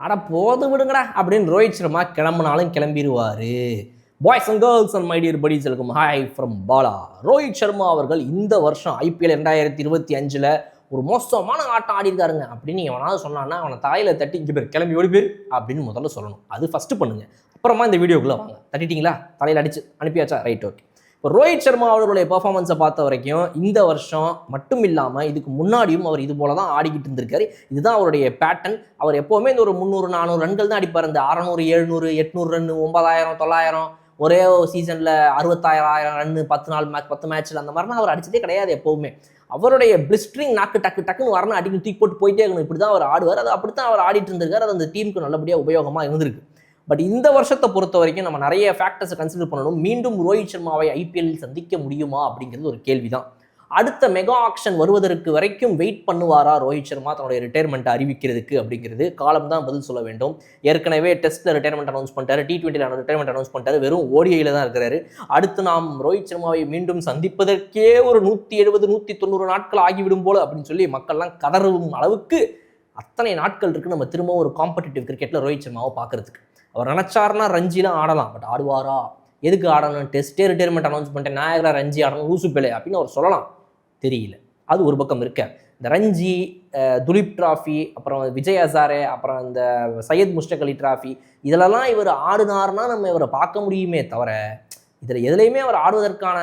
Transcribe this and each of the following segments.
அட போது விடுங்கடா அப்படின்னு ரோஹித் சர்மா கிளம்புனாலும் கிளம்பிடுவார். Boys and girls and my dear buddies welcome hi from Bala. Rohit Sharma அவர்கள் இந்த வருஷம் ஐபிஎல் 2025 ஒரு மோசமான ஆட்டம் ஆடி இருக்காருங்க அப்படின்னு எவனாவது சொன்னான்னா அவனை தாயில தட்டி இங்கே பேர் கிளம்பி ஓடி பேர் அப்படின்னு முதல்ல சொல்லணும். அது ஃபஸ்ட்டு பண்ணுங்க. அப்புறமா இந்த வீடியோக்குள்ளே வாங்க. தட்டிட்டீங்களா? தலையில் அடிச்சு அனுப்பியாச்சா? Right, okay. இப்போ ரோஹித் சர்மா அவர்களுடைய பெர்ஃபார்மன்ஸை பார்த்த வரைக்கும் இந்த வருஷம் மட்டும் இல்லாமல் இதுக்கு முன்னாடியும் அவர் இது போல தான் ஆடிக்கிட்டு இருந்திருக்காரு. இதுதான் அவருடைய பேட்டர்ன். அவர் எப்போவுமே இந்த ஒரு 300-400 ரன்கள் தான் அடிப்பார். இந்த 600-700-800 ரன், 9000-900 ஒரே சீசனில் 60,000 ரன்னு 10 மேட்ச்சில் அந்த மாதிரிலாம் அவர் அடிச்சதே கிடையாது. எப்போவுமே அவருடைய பிளிஸ்டரிங் நாக்கு டக்கு டக்குன்னு வரணும், அடிக்கணும், தூக்கி போட்டு போயிட்டே இருக்கணும். இப்படி தான் அவர் ஆடுவார். அது அப்படி தான் அவர் ஆடிட்டு இருந்திருக்காரு. அது அந்த டீமுக்கு நல்லபடியாக உபயோகமாக இருந்திருக்கு. பட் இந்த வருஷத்தை பொறுத்த வரைக்கும் நம்ம நிறைய ஃபேக்டர்ஸை கன்சிடர் பண்ணணும். மீண்டும் ரோஹித் சர்மாவை ஐபிஎல்லில் சந்திக்க முடியுமா அப்படிங்கிறது ஒரு கேள்வி தான். அடுத்த மெகா ஆக்ஷன் வருவதற்கு வரைக்கும் வெயிட் பண்ணுவாரா ரோஹித் சர்மா தன்னுடைய ரிட்டையர்மெண்ட்டை அறிவிக்கிறதுக்கு அப்படிங்கிறது காலம் தான் பதில் சொல்ல வேண்டும். ஏற்கனவே டெஸ்ட்டில் ரிட்டையர்மெண்ட் அனௌன்ஸ் பண்ணிட்டாரு, T20 ரிட்டையர்மெண்ட் அனௌன்ஸ் பண்ணிட்டாரு, வெறும் ஓடிஐயில் தான் இருக்கிறாரு. அடுத்து நாம் ரோஹித் சர்மாவை மீண்டும் சந்திப்பதற்கே ஒரு 170-190 நாட்கள் ஆகிவிடும் போல அப்படின்னு சொல்லி மக்கள்லாம் கதறும் அளவுக்கு அத்தனை நாட்கள் இருக்குது நம்ம திரும்ப ஒரு காம்படிட்டிவ் கிரிக்கெட்டில் ரோஹித் சர்மாவை பார்க்கறதுக்கு. அவர் நினச்சாருன்னா ரஞ்சிலாம் ஆடலாம். பட் ஆடுவாரா? எதுக்கு ஆடணும்? டெஸ்ட்டே ரிட்டையர்மெண்ட் அனௌன்ஸ் பண்ணிட்டேன், நாயகரா ரஞ்சி ஆடணும், ஊசு பிள்ளை அப்படின்னு அவர் சொல்லலாம். தெரியல. அது ஒரு பக்கம் இருக்க. இந்த ரஞ்சி, துலீப் டிராஃபி, அப்புறம் விஜய் ஹசாரே, அப்புறம் இந்த சையத் முஷ்டக் அலி டிராஃபி, இதிலெல்லாம் இவர் ஆடுனார்னா நம்ம இவரை பார்க்க முடியுமே தவிர இதில் எதுலையுமே அவர் ஆடுவதற்கான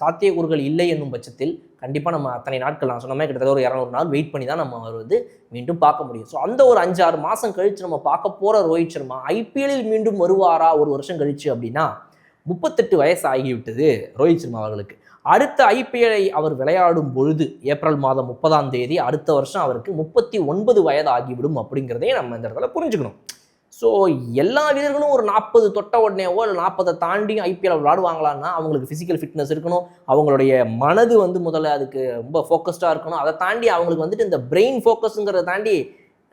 சாத்தியக்கூறுகள் இல்லை என்னும் பட்சத்தில் கண்டிப்பாக நம்ம அத்தனை நாட்கள் நான் சொன்ன மாதிரி கிட்டத்தட்ட ஒரு 200 நாள் வெயிட் பண்ணி தான் நம்ம அவர் மீண்டும் பார்க்க முடியும். ஸோ அந்த ஒரு 5-6 மாதம் கழித்து நம்ம பார்க்க போகிற ரோஹித் சர்மா ஐபிஎல்லில் மீண்டும் வருவாரா ஒரு வருஷம் கழிச்சு அப்படின்னா 38 வயசு ஆகிவிட்டது ரோஹித் சர்மா அவர்களுக்கு. அடுத்த ஐபிஎல்லை அவர் விளையாடும் பொழுது ஏப்ரல் மாதம் 30 அடுத்த வருஷம் அவருக்கு 39 வயது ஆகிவிடும் அப்படிங்கிறதே நம்ம இந்த இடத்துல புரிஞ்சுக்கணும். ஸோ எல்லா வீரர்களும் ஒரு 40 தொட்ட உடனேவோ இல்லை 40 தாண்டியும் ஐபிஎல் விளையாடுவாங்களான்னா அவங்களுக்கு ஃபிசிக்கல் ஃபிட்னஸ் இருக்கணும், அவங்களுடைய மனது முதல்ல அதுக்கு ரொம்ப ஃபோக்கஸ்டாக இருக்கணும். அதை தாண்டி அவங்களுக்கு இந்த பிரெயின் ஃபோக்கஸுங்கிறத தாண்டி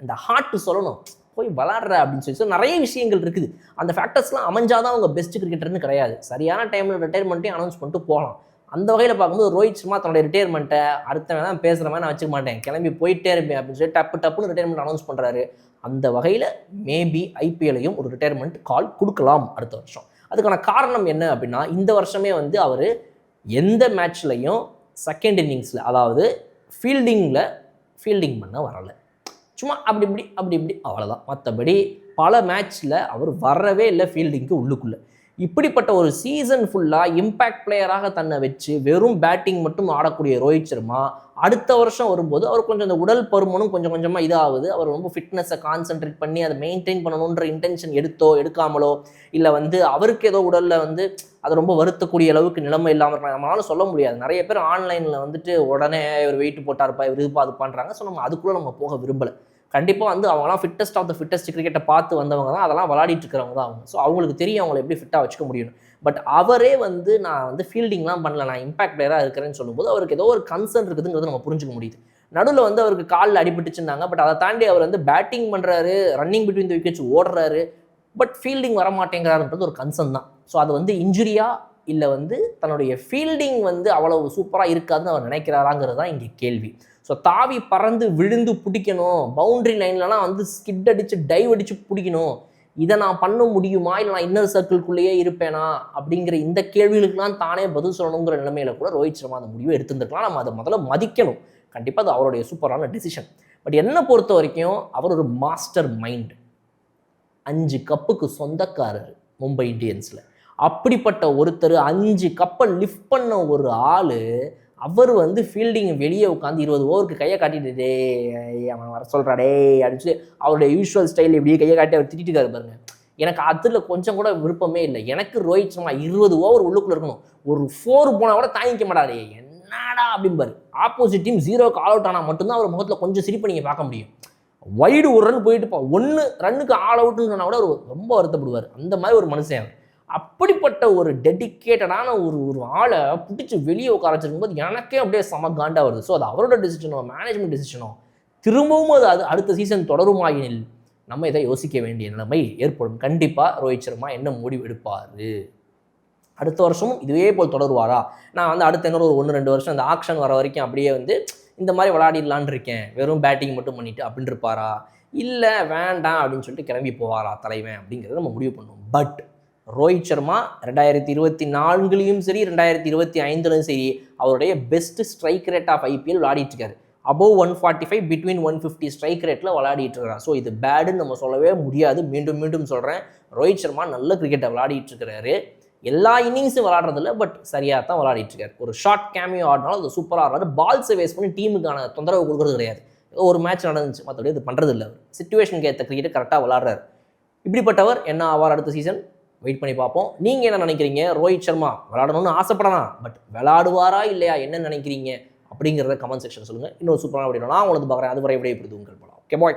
இந்த ஹார்ட் சொல்லணும், போய் விளாட்ற அப்படின்னு சொல்லி நிறைய விஷயங்கள் இருக்குது. அந்த ஃபேக்டர்ஸ்லாம் அமைஞ்சாதான் அவங்க பெஸ்ட் கிரிக்கெட்டர்னு கிடையாது. சரியான டைமில் ரிட்டையர்மெண்ட்டையும் அனௌன்ஸ் பண்ணிட்டு போகலாம். அந்த வகையில் பார்க்கும்போது ரோஹித் சர்மா தன்னுடைய ரிட்டையர்மெண்ட்டை அடுத்த தான் பேசுகிற மாதிரி நான் வச்சுக்க மாட்டேன், கிளம்பி போயிட்டே இருப்பேன் அப்படின்னு சொல்லி டப்புன்னு ரிட்டையர்மெண்ட் அனௌன்ஸ் பண்ணுறாரு. அந்த வகையில் மேபி ஐபிஎல்லையும் ஒரு ரிட்டையர்மெண்ட் கால் கொடுக்கலாம் அடுத்த வருஷம். அதுக்கான காரணம் என்ன அப்படின்னா இந்த வருஷமே அவர் எந்த மேட்ச்லையும் செகண்ட் இன்னிங்ஸில், அதாவது ஃபீல்டிங் பண்ண வரலை. சும்மா அப்படி இப்படி அவ்வளோதான். மற்றபடி பல மேட்ச்சில் அவர் வரவே இல்லை ஃபீல்டிங்க்கு உள்ளுக்குள்ளே. இப்படிப்பட்ட ஒரு சீசன் ஃபுல்லாக இம்பேக்ட் பிளேயராக தன்னை வச்சு வெறும் பேட்டிங் மட்டும் ஆடக்கூடிய ரோஹித் சர்மா அடுத்த வருஷம் வரும்போது அவர் கொஞ்சம் இந்த உடல் பருமனும் கொஞ்சம் கொஞ்சமாக இதாகுது. அவர் ரொம்ப ஃபிட்னஸை கான்சென்ட்ரேட் பண்ணி அதை மெயின்டைன் பண்ணணுன்ற இன்டென்ஷன் எடுக்காமலோ இல்லை அவருக்கு ஏதோ உடலில் அதை ரொம்ப வருத்தக்கூடிய அளவுக்கு நிலைமை இல்லாமல் இருக்காங்க. நம்மளால சொல்ல முடியாது. நிறைய பேர் ஆன்லைனில் உடனே இவர் வெயிட் போட்டார்ப்பா, இவர் இதுப்பா அது பண்ணுறாங்க. ஸோ நம்ம அதுக்குள்ளே நம்ம போக விரும்பலை. கண்டிப்பாக அவங்களாம் ஃபிட்டஸ்ட் ஆஃப் த ஃபிட்டஸ்ட் கிரிக்கெட்டை பார்த்து வந்தவங்க தான், அதெல்லாம் விளையாடிட்டு இருக்கிறவங்க தான் அவங்க. ஸோ அவங்களுக்கு தெரியும் அவங்களை எப்படி ஃபிட்டாக வச்சுக்க முடியும். பட் அவரே நான் ஃபீல்டிங்லாம் பண்ணல, நான் இம்பாக்ட் பிளேயராக இருக்கிறேன்னு சொல்லும்போது அவருக்கு ஏதோ ஒரு கன்சர்ன் இருக்குதுங்கிறது நம்ம புரிஞ்சுக்க முடியுது. நடுவில் அவருக்கு காலில் அடிபட்டுச்சுன்னாங்க. பட் அதை தாண்டி அவர் பேட்டிங் பண்ணுறாரு, ரன்னிங் பிட்வீன் த விக்கெட்ஸ் ஓடுறாரு, பட் ஃபீல்டிங் வர மாட்டேங்கிறாருன்றது ஒரு கன்சர்ன் தான். ஸோ அது இன்ஜுரியா இல்லை தன்னுடைய ஃபீல்டிங் அவ்வளவு சூப்பராக இருக்காதுன்னு அவர் நினைக்கிறாராங்கிறது தான் இங்கே கேள்வி. ஸோ தாவி பறந்து விழுந்து பிடிக்கணும், பவுண்ட்ரி லைன்லலாம் ஸ்கிட் அடித்து டைவ் அடித்து பிடிக்கணும், இதை நான் பண்ண முடியுமா, இல்லை நான் இன்னர் சர்க்கிள்குள்ளேயே இருப்பேனா அப்படிங்கிற இந்த கேள்விகளுக்கெல்லாம் தானே பதில் சொல்லணுங்கிற நிலைமையில கூட ரோஹித் சர்மா அந்த முடிவை எடுத்துருந்துருக்கலாம். நம்ம அதை முதல்ல மதிக்கணும். கண்டிப்பாக அது அவருடைய சூப்பரான டெசிஷன். பட் என்னை பொறுத்த வரைக்கும் அவர் ஒரு மாஸ்டர் மைண்ட். 5 கப்புக்கு சொந்தக்காரர் மும்பை இந்தியன்ஸில். அப்படிப்பட்ட ஒருத்தர் 5 கப்பை லிஃப்ட் பண்ண ஒரு ஆள் அவர் ஃபீல்டிங் வெளியே உட்காந்து 20 ஓவருக்கு கையை காட்டிட்டு அவன் வர சொல்கிறாடே அப்படின்னு சொல்லி அவருடைய யூஸ்வல் ஸ்டைல் இப்படியே கையை காட்டி அவர் திட்டிட்டு இருக்காரு பாருங்க. எனக்கு அதில் கொஞ்சம் கூட விருப்பமே இல்லை. எனக்கு ரோஹித் சர்மா 20 ஓவர் உள்ளுக்குள்ளே இருக்கணும், ஒரு 4 போனால் கூட தாங்கிக்க மாட்டாரே, என்னடா அப்படிம்பாரு. ஆப்போசிட் டீம் 0க்கு ஆல் அவுட் ஆனால் மட்டும்தான் அவர் முகத்தில் கொஞ்சம் சிரிப்பை நீங்கள் பார்க்க முடியும். வைடு ஒரு ரன் போயிட்டு 1 ரன்னுக்கு ஆல் அவுட்டுன்னு சொன்னால் கூட அவர் ரொம்ப வருத்தப்படுவார். அந்த மாதிரி ஒரு மனுஷன் அவர். அப்படிப்பட்ட ஒரு டெடிக்கேட்டடான ஒரு ஆளை பிடிச்சி வெளியே உட்கார வச்சிருக்கும்போது எனக்கே அப்படியே செம காண்டா வருது. ஸோ அது அவரோட டெசிஷனோ மேனேஜ்மெண்ட் டெசிஷனோ திரும்பவும் அது அடுத்த சீசன் தொடருமாயினில் நம்ம இதை யோசிக்க வேண்டிய நிலைமை ஏற்படும். கண்டிப்பாக ரோஹித் சர்மா என்ன முடிவு எடுப்பார்? அடுத்த வருஷமும் இதுவே போல் தொடருவாரா? நான் அடுத்த இன்னொரு 1-2 வருஷம் அந்த ஆக்ஷன் வர வரைக்கும் அப்படியே இந்த மாதிரி விளையாடிடலான் இருக்கேன், வெறும் பேட்டிங் மட்டும் பண்ணிட்டு அப்படின்னு இருப்பாரா? இல்லை வேண்டாம் அப்படின்னு சொல்லிட்டு கிளம்பி போவாரா தலைவன் அப்படிங்கிறத நம்ம முடிவு பண்ணுவோம். பட் ரோஹித் சர்மா 2024 சரி 2025 சரி அவருடைய best strike rate of IPL விளையாடிட்டு இருக்காரு. அபோவ் 145 பிட்வீன் 150 ஸ்ட்ரைக் ரேட்டில் விளையாடிட்டு இருக்காரு. ஸோ இது பேடுன்னு நம்ம சொல்லவே முடியாது. மீண்டும் மீண்டும் சொல்கிறேன், ரோஹித் சர்மா நல்ல கிரிக்கெட்டை விளையாடிட்டு இருக்கிறாரு. எல்லா இன்னிங்ஸும் விளாட்றதில்ல, பட் சரியாக தான் விளையாடிட்டு இருக்காரு. ஒரு ஷார்ட் கேமியோ ஆடினாலும் அது சூப்பராக ஆடுறாரு. பால்ஸை வேஸ்ட் பண்ணி டீமுக்கான தொந்தரவு கொடுக்குறது கிடையாது. ஒரு மேட்ச் நடந்துச்சு, மற்றபடி இது பண்ணுறது இல்லை. சிச்சுவேஷனுக்கு ஏற்ற கிரிக்கெட்டை கரெக்டாக விளாட்றாரு. இப்படிப்பட்டவர் என்ன ஆவார் அடுத்த சீசன் வெயிட் பண்ணி பார்ப்போம். நீங்கள் என்ன நினைக்கிறீங்க? ரோஹித் சர்மா விளையாடணும்னு ஆசைப்படலாம், பட் விளையாடுவாரா இல்லையா என்ன நினைக்கிறீங்க அப்படிங்கிறத கமெண்ட் செக்ஷன் சொல்லுங்கள். இன்னொரு சூப்பரான வீடியோ நான் உங்களுக்கு பார்க்குறேன். அதுவரை விடைபெறுது உங்கள் படம். Okay bye.